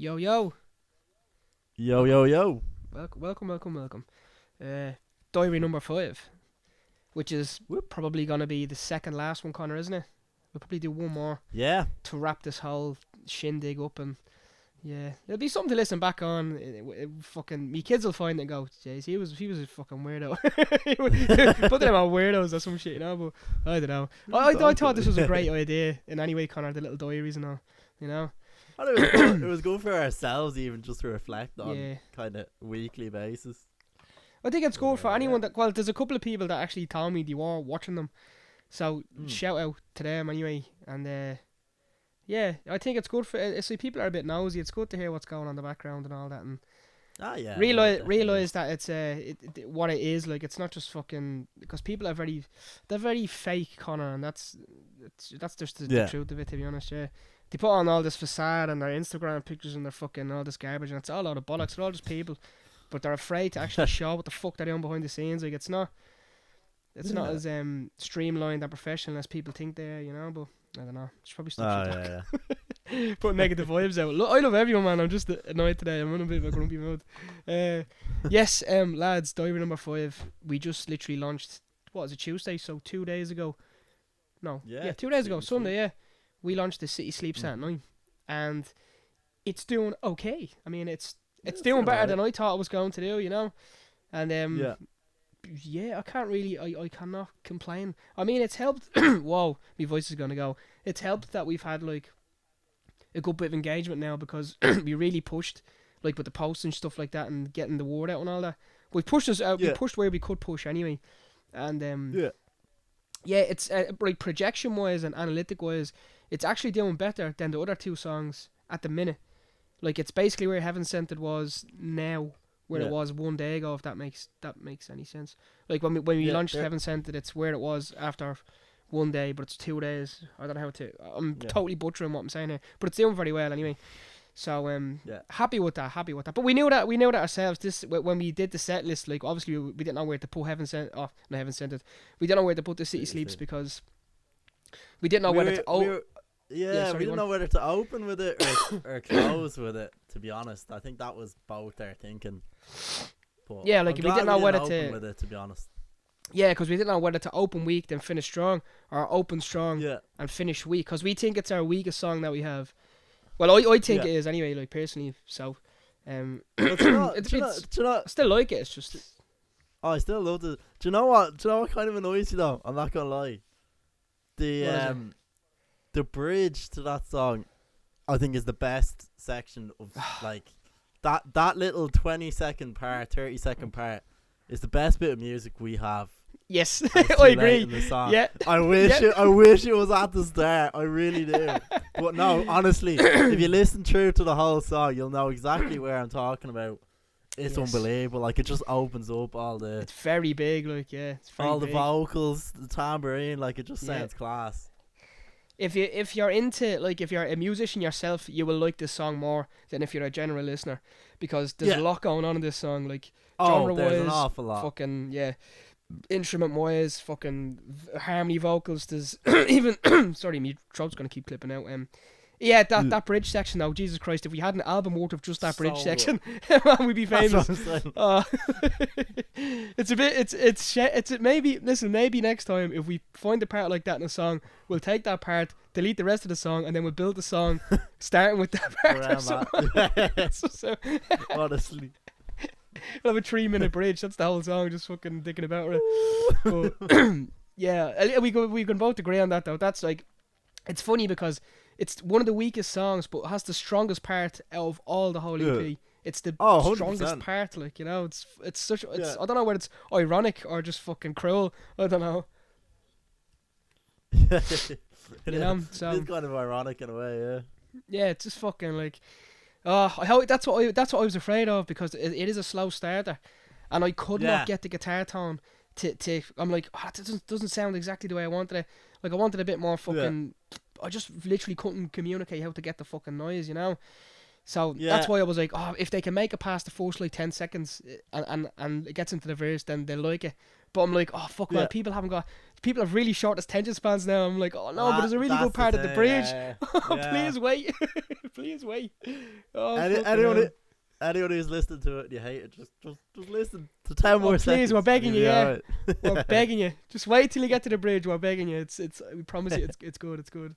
Yo, yo. Yo, Welcome, yo, yo. welcome. Uh, Diary number 5, which is Whoop. probably going to be the second last one, Connor, isn't it? We'll probably do one more Yeah. to wrap this whole shindig up, and yeah, it'll be something to listen back on. Fucking, me kids will find it and go, jeez, he was a fucking weirdo. Put them on weirdos or some shit, but I don't know. I thought this was a great idea in any way, Connor, the little diaries and all, you know? I thought it was good for ourselves, even just to reflect on Yeah. kind of weekly basis. I think it's good for Yeah. anyone that. Well, there's a couple of people that actually told me they were watching them, so Mm. shout out to them anyway. And yeah, I think it's good for. See, people are a bit nosy. It's good to hear what's going on in the background and all that, and Yeah. realize that it's what it is. Like, it's not just fucking, because people are they're very fake, Connor, and that's just the Yeah. truth of it. To be honest, yeah. They put on all this facade and their Instagram pictures and their fucking all this garbage, and it's all out of bollocks. They're all just people, but they're afraid to actually show what the fuck they're doing behind the scenes. Like, it's not Yeah. as streamlined and professional as people think they are, But I don't know. Just probably Oh, stop shit yeah. put negative vibes out. Look, I love everyone, man. I'm just annoyed today. I'm in a bit of a grumpy mood. Yes, lads, diary number 5. We just literally launched. What was it, Tuesday? So 2 days ago. No, Yeah, 2 days ago. City Sunday, yeah. We launched the City Sleeps at Mhm. 9, and it's doing okay. I mean, it's It's doing doing better alright. than I thought it was going to do, And Yeah. yeah, I can't really, I cannot complain. I mean, it's helped. Whoa, my voice is gonna go. It's helped that we've had like a good bit of engagement now, because we really pushed, like, with the posts and stuff like that, and getting the word out and all that. We pushed us out. We Yeah. pushed where we could push anyway, and Yeah. yeah, it's like projection wise and analytic wise, it's actually doing better than the other two songs at the minute. Like, it's basically where Heaven Sent It was now, where Yeah. it was 1 day ago. If that makes any sense. Like, when we Yeah, launched yeah. Heaven Sent It, it's where it was after 1 day, but it's 2 days. I don't know how to. I'm Yeah. totally butchering what I'm saying here, but it's doing very well anyway. So Yeah. happy with that. But we knew that ourselves. This, when we did the set list, like, obviously we didn't know where to put Heaven Sent. Oh, no, Heaven Sent It. We didn't know where to put the City City Sleeps, Sleep. because we didn't know whether to. Yeah, sorry, we didn't go know whether to open with it or close with it, to be honest. I think that was both our thinking. But Yeah, like, I'm we glad didn't know whether open to- with it, to be honest. Yeah, because we didn't know whether to open weak then finish strong, or open strong Yeah. and finish weak. Because we think it's our weakest song that we have. Well, I think Yeah. it is anyway. Like, personally, so But do you know, it's, do you know, it's do you know, I still like it. It's just I still love it. Do you know what? Do you know what kind of annoys you though? I'm not gonna lie. The What is it? the bridge to that song, I think, is the best section of like that little 20-second part, 30-second part is the best bit of music we have. yes, And it's too I late agree. in the song. Yeah, I wish Yeah. it. I wish it was at the start. I really do. But no, honestly, if you listen through to the whole song, you'll know exactly where I'm talking about. It's Yes. unbelievable. Like, it just opens up all the it's very big. Like, yeah, it's very all the big. vocals, the tambourine. Like, it just Yeah. sounds class. If you're into, like, if you're a musician yourself, you will like this song more than if you're a general listener, because there's Yeah. a lot going on in this song. Like, Oh, genre there's an wise, awful lot. fucking, yeah, instrument wise, fucking harmony vocals. There's even sorry, my throat's gonna keep clipping out. Yeah, that bridge section though, Jesus Christ! If we had an album worth of just that bridge So section, man, we'd be That's famous. what I'm saying. It's a bit. Maybe next time, if we find a part like that in a song, we'll take that part, delete the rest of the song, and then we'll build the song starting with that part. Or Around something. that. So Honestly. we'll have a 3-minute bridge. That's the whole song, just fucking dicking about it. But yeah, we can both agree on that though. That's like, it's funny because it's one of the weakest songs, but it has the strongest part out of all the whole EP. Yeah. It's the Oh, strongest 100%. part, like, it's such. It's Yeah. I don't know whether it's ironic or just fucking cruel. I don't know. It You know, is. so It's kind of ironic in a way, yeah. yeah, it's just fucking like, I hope that's what I was afraid of, because it is a slow starter, and I could Yeah. not get the guitar tone to. I'm like, that doesn't sound exactly the way I wanted it. Like, I wanted a bit more fucking. I just literally couldn't communicate how to get the fucking noise, So Yeah. that's why I was like, oh, if they can make it past the first like 10 seconds and it gets into the verse, then they'll like it. But I'm like, oh fuck, man, Yeah. people have really short attention spans now. I'm like, oh no, but there's a really That's good part of the thing, bridge. yeah. Please wait, please wait. Oh, fucking Anyone, hell. anyone who's listening to it and you hate it, just listen to 10 more please, seconds. we're begging You'll you, be yeah. alright. We're begging you. Just wait till you get to the bridge. We're begging you. We promise you, it's good. It's good.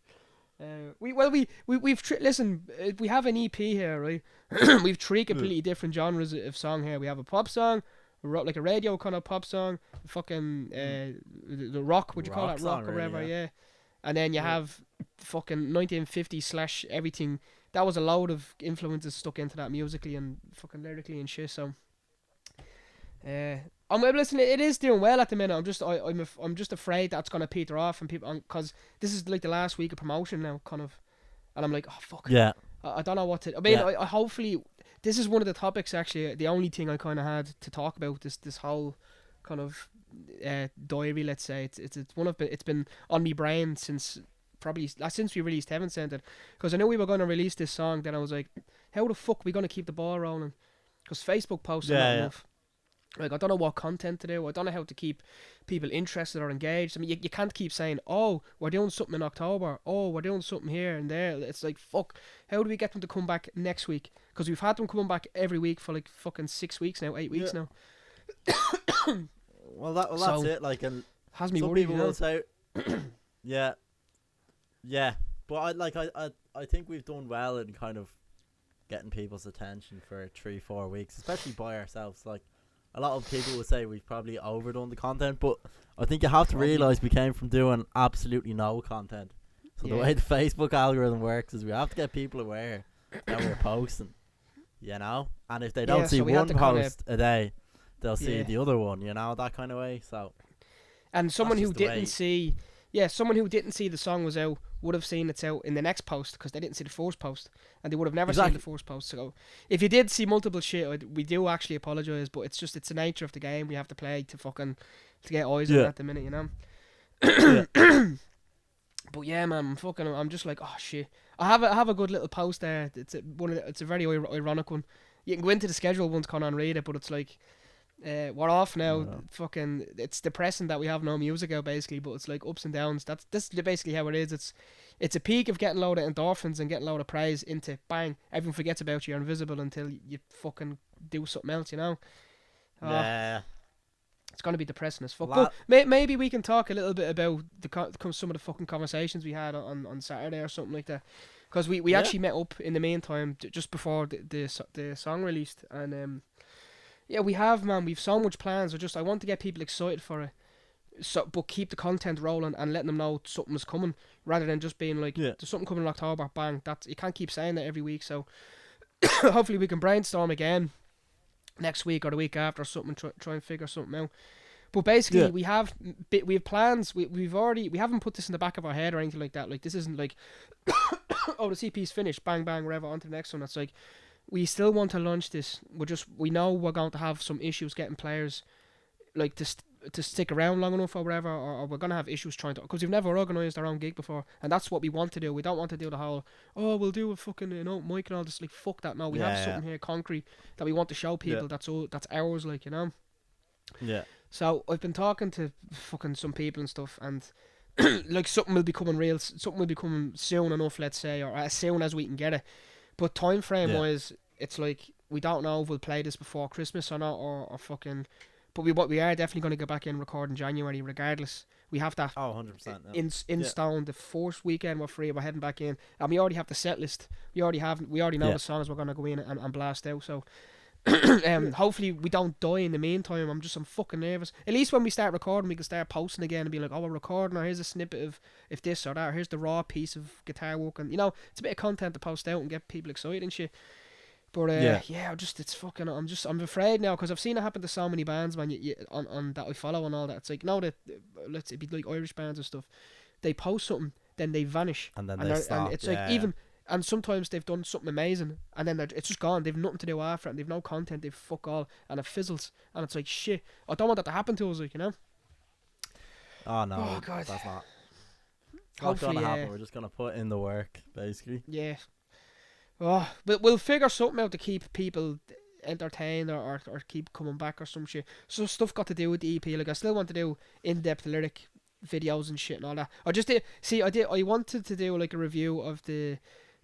Listen. We have an EP here, right? We've three completely different genres of song here. We have a pop song, like a radio kind of pop song, fucking the rock. Would you call Rock that rock song, or really, whatever? yeah. Yeah. And then you have fucking 1950 / everything. That was a load of influences stuck into that musically and fucking lyrically and shit. So, I'm listening. It is doing well at the minute. I'm just afraid that's gonna peter off and people, because this is like the last week of promotion now, kind of, and I'm like, oh fuck. Yeah. I don't know what to. I mean, Yeah. I hopefully this is one of the topics. Actually, the only thing I kind of had to talk about this whole kind of diary. Let's say it's been on me brain since probably since we released Heaven Sent It, because I knew we were going to release this song. Then I was like, how the fuck are we going to keep the ball rolling? Because Facebook posts are not enough. Like, I don't know what content to do. I don't know how to keep people interested or engaged. I mean, you can't keep saying, oh, we're doing something in October. Oh, we're doing something here and there. It's like, fuck, how do we get them to come back next week? Because we've had them coming back every week for like fucking 6 weeks now, 8 weeks now. Well, that's So, it. Like, and Has me some worried, people will say, yeah. But I think we've done well in kind of getting people's attention for 3-4 weeks, especially by ourselves. Like, a lot of people would say we've probably overdone the content, but I think you have to realise we came from doing absolutely no content. So the way the Facebook algorithm works is we have to get people aware that we're posting, you know? And if they don't see one post a day, they'll see the other one, you know, that kind of way. So, and someone who didn't see, someone who didn't see the song was out would have seen it's out in the next post, because they didn't see the first post, and they would have never seen the first post. So if you did see multiple shit, we do actually apologise, but it's the nature of the game. We have to play to get eyes on it at the minute, you know. But yeah, man, I'm just like, oh shit. I have a good little post there. It's a very ironic one. You can go into the schedule once Conan read it, but it's like, we're off now. Fucking, it's depressing that we have no music out, basically. But it's like ups and downs. That's basically how it is. It's a peak of getting a load of endorphins and getting a load of praise into bang. Everyone forgets about you. You're invisible until you fucking do something else. You know. Yeah. It's gonna be depressing as fuck. But maybe we can talk a little bit about some of the fucking conversations we had on Saturday or something like that. Because we actually met up in the meantime just before the song released, and we've so much plans. I want to get people excited for it, but keep the content rolling and letting them know something's coming, rather than just being like, there's something coming in October, bang. You can't keep saying that every week. So hopefully we can brainstorm again next week or the week after or something, try and figure something out. But basically we have plans. We haven't put this in the back of our head or anything like that. Like, this isn't like oh, the CP's finished, bang bang, whatever, on to the next one. It's like, we still want to launch this. We know we're going to have some issues getting players like to stick around long enough or whatever, or we're going to have issues trying to, because we've never organised our own gig before, and that's what we want to do. We don't want to do the whole, oh, we'll do a fucking, mic and all this. Like, fuck that. No, we have something here concrete that we want to show people. That's ours, like, you know. Yeah. So I've been talking to fucking some people and stuff, and like, something will be coming soon enough, let's say, or as soon as we can get it. But time frame wise, it's like, we don't know if we'll play this before Christmas or not, or fucking. But we are definitely going to go back in and record in January, regardless. We have that 100% in stone. The first weekend we're free, we're heading back in, and we already have the set list. We already know the songs we're going to go in and blast out. So hopefully we don't die in the meantime. I'm fucking nervous. At least when we start recording, we can start posting again and be like, oh, we're recording, or here's a snippet of if this or that, or here's the raw piece of guitar work, and it's a bit of content to post out and get people excited and shit. But I'm afraid now, because I've seen it happen to so many bands, man. On that I follow and all that. It's like, now that let's say, be like Irish bands and stuff, they post something, then they vanish, and then they stop. And it's like, even, and sometimes they've done something amazing, and then it's just gone. They've nothing to do after it, and they've no content. They've fuck all, and it fizzles, and it's like, shit. I don't want that to happen to us, like, you know. Oh no, oh, God. That's not gonna happen. We're just gonna put in the work, basically. Yeah. Oh, but we'll figure something out to keep people entertained or keep coming back or some shit. So stuff got to do with the EP. Like I still want to do in-depth lyric videos and shit and all that. I just did see. I wanted to do like a review of the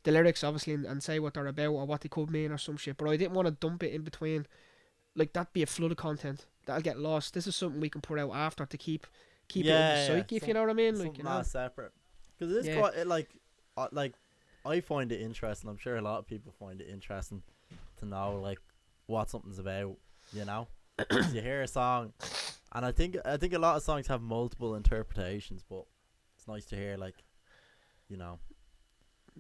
lyrics, obviously, and say what they're about or what they could mean or some shit. But I didn't want to dump it in between. Like that'd be a flood of content that'll get lost. This is something we can put out after to keep it in the psyche, if you know what I mean. Like, you know, separate, because it is quite like I find it interesting. I'm sure a lot of people find it interesting to know like what something's about. You know, 'cause you hear a song, and I think a lot of songs have multiple interpretations, but it's nice to hear like, you know,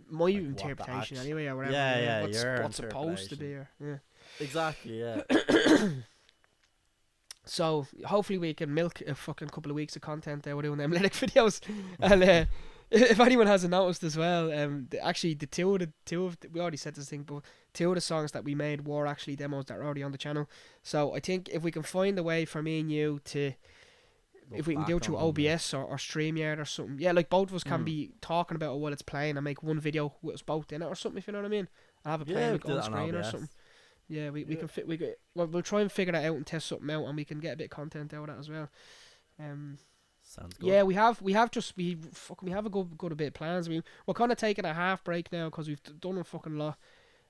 my like interpretation anyway, or whatever. Yeah, what's supposed to be. Yeah. Exactly. Yeah. So hopefully we can milk a fucking couple of weeks of content there. We're doing them lyric videos, and if anyone hasn't noticed as well, actually the two of we already said this thing, but two of the songs that we made were actually demos that are already on the channel. So I think if we can find a way for me and you to, if we can do it through OBS or StreamYard or something, yeah, like both of us can be talking about it while it's playing and make one video with us both in it or something, if you know what I mean. And have it playing like on screen or something. Yeah, we can fit. We'll try and figure that out and test something out, and we can get a bit of content out of that as well. Sounds good. Yeah, we have a good bit of plans. We're kind of taking a half break now because we've done a fucking lot.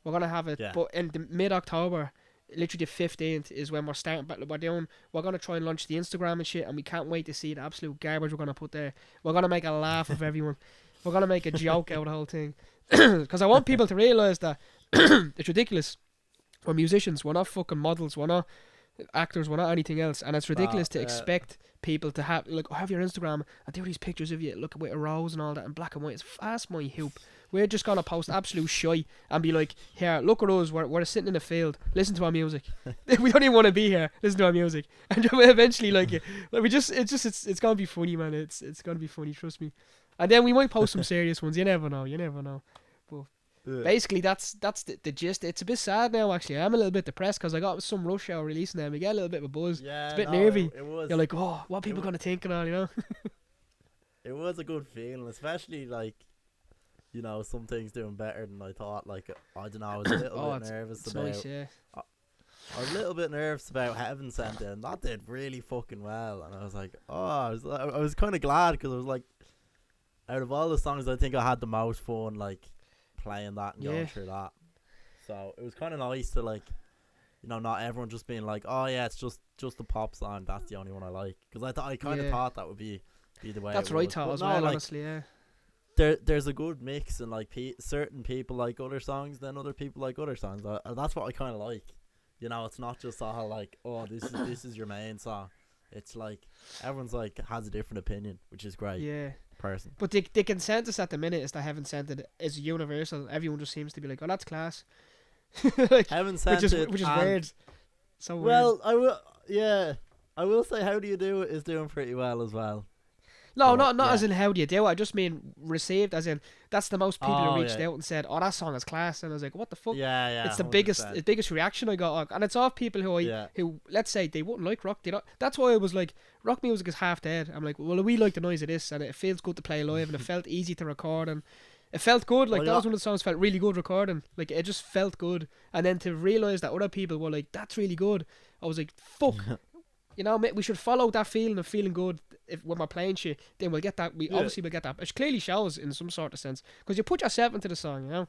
We're gonna have it, but in the mid-October, literally the 15th is when we're starting. But we're gonna try and launch the Instagram and shit, and we can't wait to see the absolute garbage we're gonna put there. We're gonna make a laugh of everyone. We're gonna make a joke out of the whole thing, because I want people to realize that it's ridiculous. We're musicians. We're not fucking models. We're not actors. We're not anything else. And it's ridiculous to expect people to have have your Instagram and do these pictures of you look with a rose and all that in black and white. It's fast my hoop. We're just gonna post absolute shy and be like, here, look at us. We're sitting in the field. Listen to our music. We don't even want to be here. Listen to our music. And eventually, it's gonna be funny, man. It's gonna be funny. Trust me. And then we might post some serious ones. You never know. But basically, that's the gist. It's a bit sad now, actually. I'm a little bit depressed because I got some rush hour releasing them. We get a little bit of a buzz. Yeah, it's a bit nervy. It was. You're like, oh, what are people gonna think and all, you know? It was a good feeling, especially like, you know, some things doing better than I thought. Like, I don't know, I was a little bit nervous about. Nice, yeah. I was a little bit nervous about Heaven Sent It, and that did really fucking well. And I was like, I was kind of glad because I was like, out of all the songs, I think I had the most fun like playing that and going through that. So it was kind of nice to like, you know, not everyone just being like, oh yeah, it's just a pop song. That's the only one I like. Because I kind of thought that would be the way. That's it what I was. thought But as no, well. like, Honestly, yeah. There's a good mix, and like certain people like other songs, then other people like other songs. That's what I kind of like. You know, it's not just all like, oh, this is your main song. It's like everyone's like has a different opinion, which is great. Yeah. Person. But the consensus at the minute is that Heaven Sent It is universal. Everyone just seems to be like, oh, that's class. Like, Heaven Sent It, which is weird. So well, weird. I will say How Do You Do It is doing pretty well as well. No, not as in how do you do it. I just mean received, as in that's the most people who reached out and said, "Oh, that song is class," and I was like, "What the fuck?" Yeah. It's the 100%. biggest reaction I got, and it's off people who let's say they wouldn't like rock. That's why I was like, rock music is half dead. I'm like, well, we like the noise of this, and it feels good to play live, and it felt easy to record, and it felt good. Like that was one of the songs felt really good recording. Like it just felt good, and then to realize that other people were like, "That's really good," I was like, "Fuck." You know, we should follow that feeling of feeling good. If when we're playing shit, then we'll get that. Obviously we'll get that. It clearly shows in some sort of sense because you put yourself into the song. You know,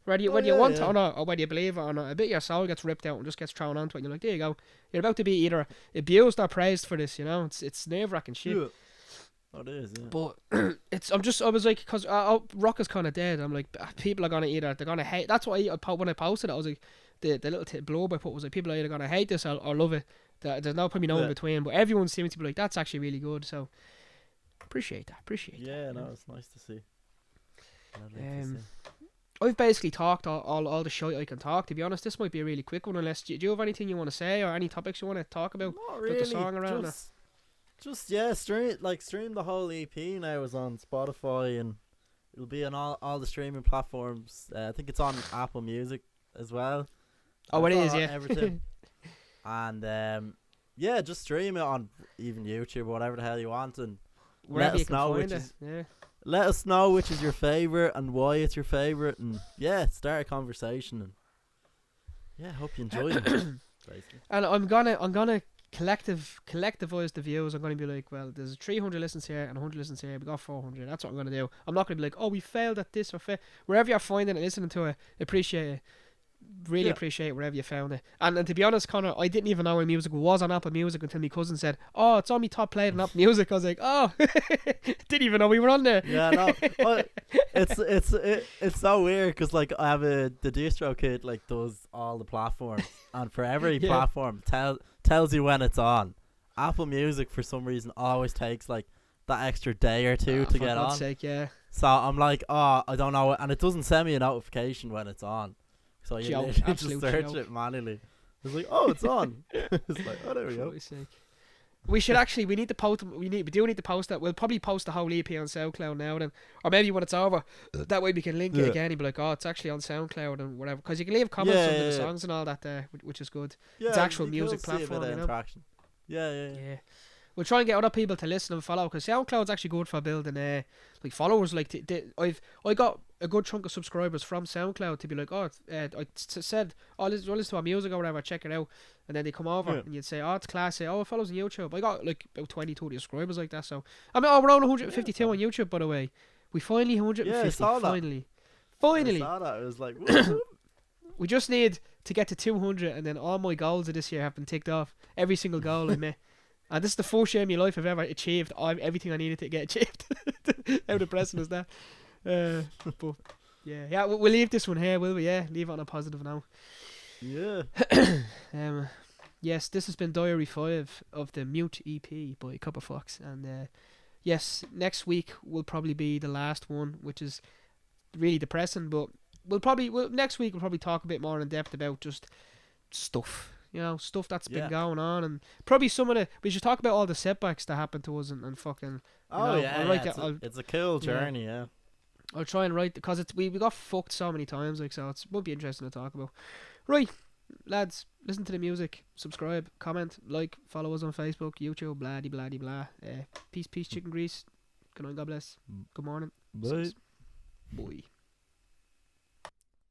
whether you want it or not, or whether you believe it or not, a bit of your soul gets ripped out and just gets thrown onto it. And you're like, there you go. You're about to be either abused or praised for this. You know, it's nerve wracking shit. Yeah. Oh, it is. Yeah. But I was like, because rock is kind of dead. I'm like, people are gonna they're gonna hate. That's why when I posted it, I was like, the little blurb I put was like, people are either gonna hate this or love it. There's probably no in between, but everyone seems to be like, that's actually really good. So appreciate that. Yeah, no, it's nice to see. I've basically talked all the shit I can talk. To be honest, this might be a really quick one. Unless do you have anything you want to say or any topics you want to talk about? Not really. The song around stream the whole EP now is on Spotify and it'll be on all the streaming platforms. I think it's on Apple Music as well. Oh, it is, yeah. Everything. And just stream it on even YouTube or whatever the hell you want, and wherever let us know let us know which is your favourite and why it's your favourite, and yeah, start a conversation, and yeah, hope you enjoy them. Basically. And I'm gonna collectivize the views. I'm gonna be like, well, there's 300 listens here and 100 listens here. We got 400. That's what I'm gonna do. I'm not gonna be like, oh, we failed at this or wherever you're finding and listening to it. Appreciate it. Really appreciate wherever you found it. And to be honest, Connor, I didn't even know my music was on Apple Music until my cousin said, oh, it's on me top played on Apple Music. I was like, oh, didn't even know we were on there. Yeah, no, but it's so weird because like I have the distro kit like does all the platforms, and for every platform tells you when it's on. Apple Music for some reason always takes like that extra day or two to get on. For God's sake, yeah. So I'm like, oh, I don't know, and it doesn't send me a notification when it's on. So you literally just search it manually. It's like, oh, it's on. It's like, oh, there we go. We should actually. We need to post. We do need to post that. We'll probably post the whole EP on SoundCloud now, then, or maybe when it's over. That way we can link it again and be like, oh, it's actually on SoundCloud and whatever. Because you can leave comments under the songs and all that there, which is good. Yeah, it's actual music platform, you know. Interaction. Yeah. We'll try and get other people to listen and follow, because SoundCloud's actually good for building like followers. Like I got a good chunk of subscribers from SoundCloud to be like, oh, said, oh, listen to our music or whatever, check it out, and then they come over and you'd say, oh, it's classy. Oh, it follows on YouTube. I got like about 20 subscribers like that. So I mean, we're on 152 on YouTube, by the way. We finally 150. Yeah, I saw that. Finally. I saw that. It was like, we just need to get to 200, and then all my goals of this year have been ticked off. Every single goal I made. And this is the first year in my life I've ever achieved everything I needed to get achieved. How depressing is that? But yeah, we'll leave this one here, will we? Yeah, leave it on a positive note. Yeah. Yes, this has been Diary 5 of the Mute EP by Copper Fox, and yes, next week will probably be the last one, which is really depressing. But next week we'll probably talk a bit more in depth about just stuff. You know, stuff that's been going on, and probably we should talk about all the setbacks that happened to us and fucking. It's a cool journey, yeah. I'll try and write, because we got fucked so many times, like, so it would be interesting to talk about. Right, lads, listen to the music, subscribe, comment, like, follow us on Facebook, YouTube, blah de blah de blah. Peace, chicken grease. Good night, God bless. Good morning. Bye. Bye.